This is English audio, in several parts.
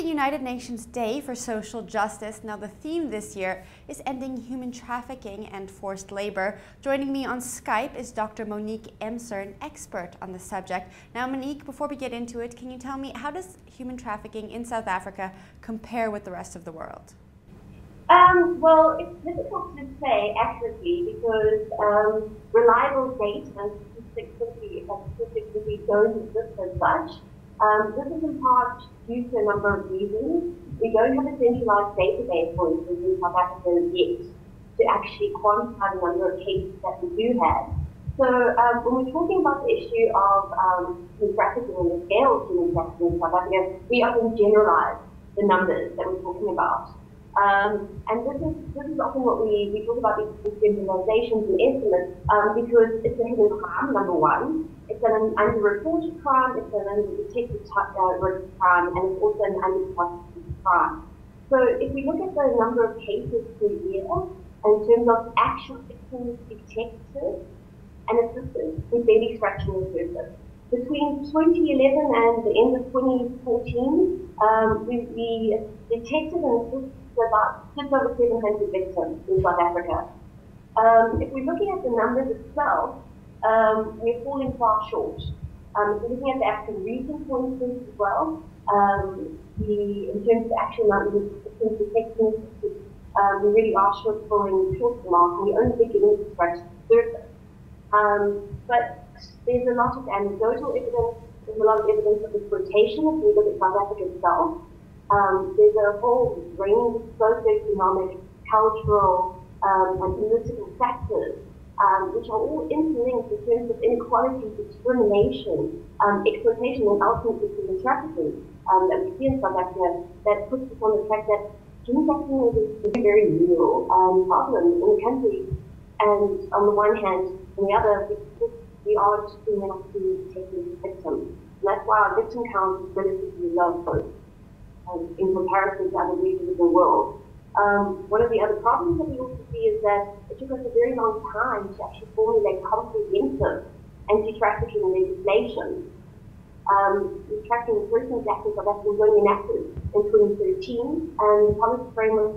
the United Nations Day for Social Justice. Now, the theme this year is ending human trafficking and forced labor. Joining me on Skype is Dr. Monique Emser, an expert on the subject. Now, Monique, before we get into it, can you tell me, how does human trafficking in South Africa compare with the rest of the world? Well, it's difficult to say accurately because reliable data and statistics simply don't exist as such. This is in part due to a number of reasons. We don't have a centralized database, for instance, in South Africa yet to actually quantify the number of cases that we do have. So when we're talking about the issue of human trafficking and the scale of human trafficking in South Africa, we often generalize the numbers that we're talking about. And this is often what we talk about, these generalizations and estimates, because it's a hidden crime, number one. It's an underreported crime, it's an undetected crime, and it's also an unprosecuted crime. So if we look at the number of cases per year, in terms of actual victims detected and assisted, we're barely scratching the surface. Between 2011 and the end of 2014, we detected and assisted about just over 700 victims in South Africa. If we're looking at the numbers itself, we're falling far short. If we're looking at the African region, for instance, as well, in terms of actual numbers of victims detected, we really are falling short of the mark, and we're only beginning to scratch the surface. But there's a lot of anecdotal evidence, there's a lot of evidence of exploitation if we look at South Africa itself. There's a whole range of socioeconomic, cultural, and political factors which are all interlinked in terms of inequality, discrimination, exploitation, and ultimately human trafficking that we see in South Africa, that puts us on the track that human trafficking is a very real problem in the country. And on the one hand, on the other, we are just being able to take these victims. And that's why our victim count is relatively low in comparison to other regions of the world. One of the other problems that we also see is that it took us a very long time to actually formulate comprehensive anti-trafficking legislation. The Trafficking in Persons Act in South Africa was only enacted in 2013, and the policy framework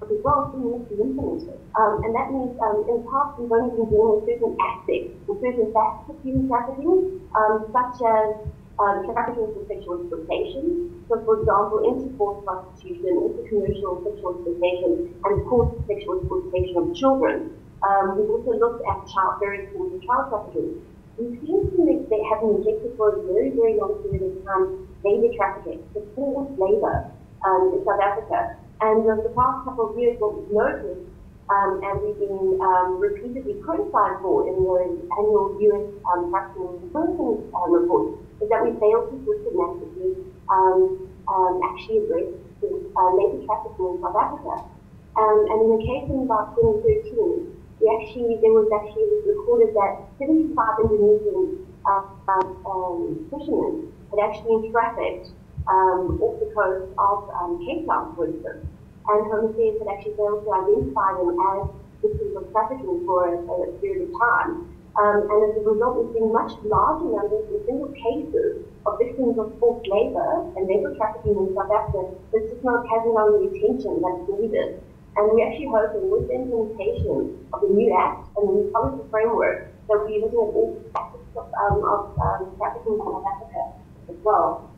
as well still needs to be implemented. And that means in the past we've only been dealing with certain aspects, with certain facets of human trafficking, such as trafficking for sexual exploitation. So, for example, intercourse prostitution, intercommercial sexual exploitation, and of course, sexual exploitation of children. We've also looked at various forms of child trafficking. We seem to they have neglected for a very, very long period of time labor trafficking, the forced labor in South Africa. And over the past couple of years, what we've noticed, and we've been repeatedly criticized for in the annual US Trafficking in Persons report, is that we failed to systematically actually address labor trafficking in South Africa. And in the case in about 2013, there was recorded that 75 Indonesian fishermen had actually been trafficked off the coast of Cape Town, for instance. And Home Affairs had actually failed to identify them as victims of trafficking for a period of time. And as a result, we've seen much larger numbers in single cases of victims of forced labor and labor trafficking in South Africa that's just not having on the attention that's needed. And we're actually hoping with the implementation of the new Act and the new policy framework that we'll be looking at all facets of trafficking in South Africa as well.